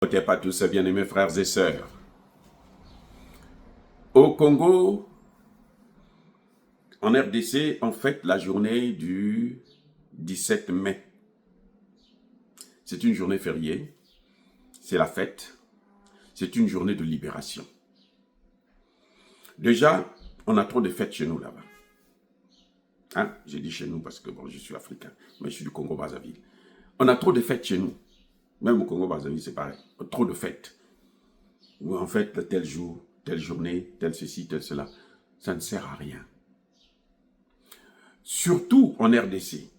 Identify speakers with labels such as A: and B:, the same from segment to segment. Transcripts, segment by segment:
A: Ok, pas tous, bien-aimés frères et sœurs. Au Congo, en RDC, on fête la journée du 17 mai. C'est une journée fériée, c'est la fête, c'est une journée de libération. Déjà, on a trop de fêtes chez nous là-bas. Hein? J'ai dit chez nous parce que bon, je suis africain, mais je suis du Congo-Brazzaville. On a trop de fêtes chez nous. Même au Congo-Brazzaville, c'est pareil. Trop de fêtes. Où en fait, tel jour, telle journée, tel ceci, tel cela. Ça ne sert à rien. Surtout en RDC.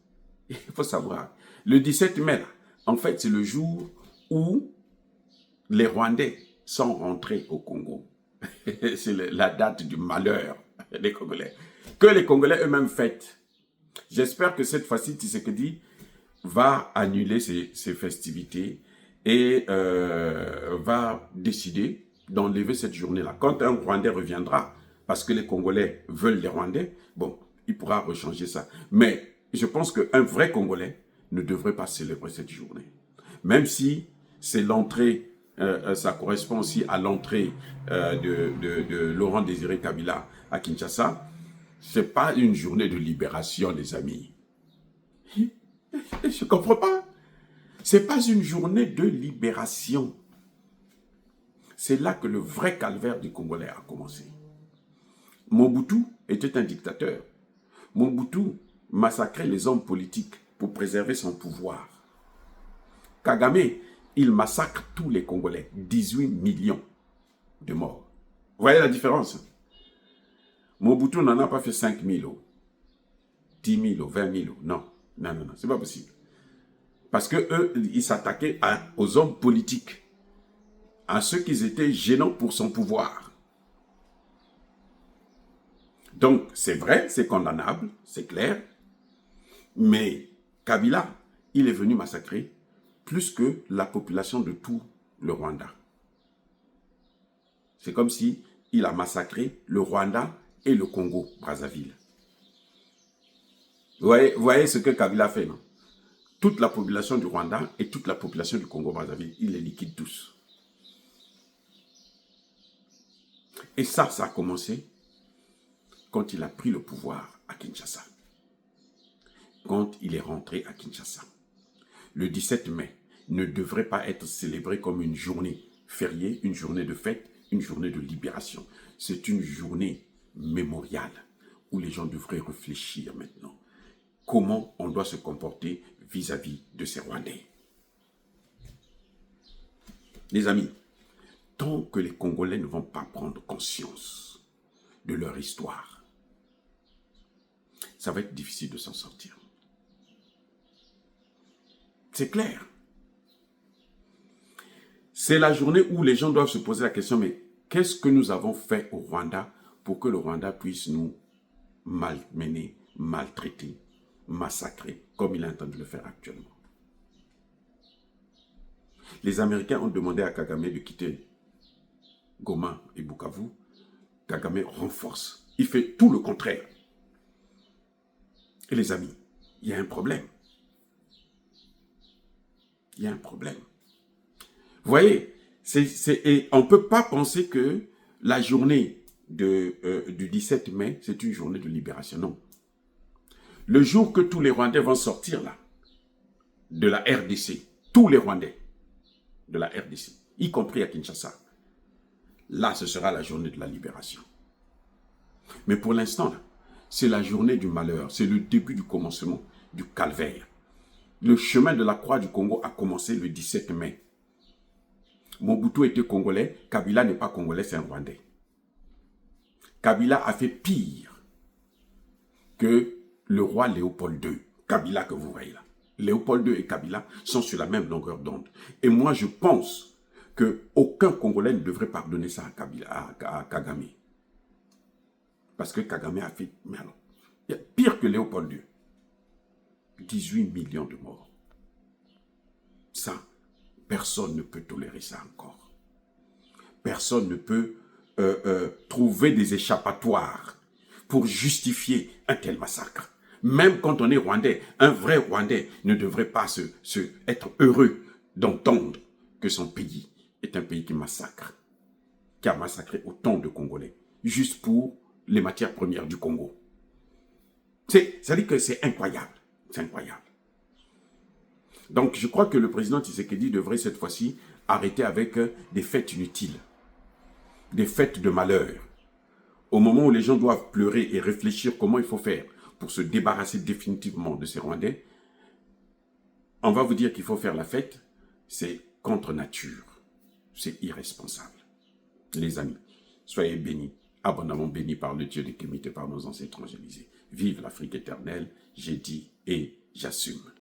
A: Il faut savoir, le 17 mai, là, en fait, c'est le jour où les Rwandais sont rentrés au Congo. C'est la date du malheur des Congolais. Que les Congolais eux-mêmes fêtent. J'espère que cette fois-ci, Tshisekedi va annuler ces festivités et va décider d'enlever cette journée-là. Quand un Rwandais reviendra, parce que les Congolais veulent les Rwandais, bon, il pourra rechanger ça. Mais je pense qu'un vrai Congolais ne devrait pas célébrer cette journée. Même si c'est l'entrée, ça correspond aussi à l'entrée de Laurent Désiré Kabila à Kinshasa, ce n'est pas une journée de libération, les amis. Je ne comprends pas. Ce n'est pas une journée de libération. C'est là que le vrai calvaire du Congolais a commencé. Mobutu était un dictateur. Mobutu massacrait les hommes politiques pour préserver son pouvoir. Kagame, il massacre tous les Congolais. 18 millions de morts. Vous voyez la différence? Mobutu n'en a pas fait 5 000, 10 000, 20 000. Non, non, non, non, c'est pas possible. Parce qu'eux, ils s'attaquaient aux hommes politiques, à ceux qui étaient gênants pour son pouvoir. Donc, c'est vrai, c'est condamnable, c'est clair, mais Kabila, il est venu massacrer plus que la population de tout le Rwanda. C'est comme si il a massacré le Rwanda et le Congo, Brazzaville. Vous voyez ce que Kabila fait, non? Toute la population du Rwanda et toute la population du Congo-Brazzaville, il les liquide tous. Et ça a commencé quand il a pris le pouvoir à Kinshasa. Quand il est rentré à Kinshasa. Le 17 mai ne devrait pas être célébré comme une journée fériée, une journée de fête, une journée de libération. C'est une journée mémoriale où les gens devraient réfléchir maintenant. Comment on doit se comporter vis-à-vis de ces Rwandais. Les amis, tant que les Congolais ne vont pas prendre conscience de leur histoire, ça va être difficile de s'en sortir. C'est clair. C'est la journée où les gens doivent se poser la question, mais qu'est-ce que nous avons fait au Rwanda pour que le Rwanda puisse nous malmener, maltraiter, massacrer, comme il est en train de le faire actuellement? Les Américains ont demandé à Kagame de quitter Goma et Bukavu. Kagame renforce. Il fait tout le contraire. Et les amis, il y a un problème. Il y a un problème. Vous voyez, et on ne peut pas penser que la journée du 17 mai, c'est une journée de libération. Non. Le jour que tous les Rwandais vont sortir là, de la RDC, tous les Rwandais de la RDC, y compris à Kinshasa, là, ce sera la journée de la libération. Mais pour l'instant, c'est la journée du malheur, c'est le début du commencement du calvaire. Le chemin de la croix du Congo a commencé le 17 mai. Mobutu était congolais, Kabila n'est pas congolais, c'est un Rwandais. Kabila a fait pire que le roi Léopold II. Kabila que vous voyez là. Léopold II et Kabila sont sur la même longueur d'onde. Et moi, je pense qu'aucun Congolais ne devrait pardonner ça à Kagame. Parce que Kagame a fait... Mais alors, il y a pire que Léopold II. 18 millions de morts. Ça, personne ne peut tolérer ça encore. Personne ne peut trouver des échappatoires pour justifier un tel massacre. Même quand on est Rwandais, un vrai Rwandais ne devrait pas être heureux d'entendre que son pays est un pays qui massacre, qui a massacré autant de Congolais, juste pour les matières premières du Congo. Ça dit que c'est incroyable. C'est incroyable. Donc, je crois que le président Tshisekedi devrait cette fois-ci arrêter avec des fêtes inutiles, des fêtes de malheur. Au moment où les gens doivent pleurer et réfléchir comment il faut faire pour se débarrasser définitivement de ces Rwandais, on va vous dire qu'il faut faire la fête, c'est contre nature. C'est irresponsable. Les amis, soyez bénis, abondamment bénis par le Dieu de Kémite et par nos ancêtres évangélisés. Vive l'Afrique éternelle, j'ai dit et j'assume.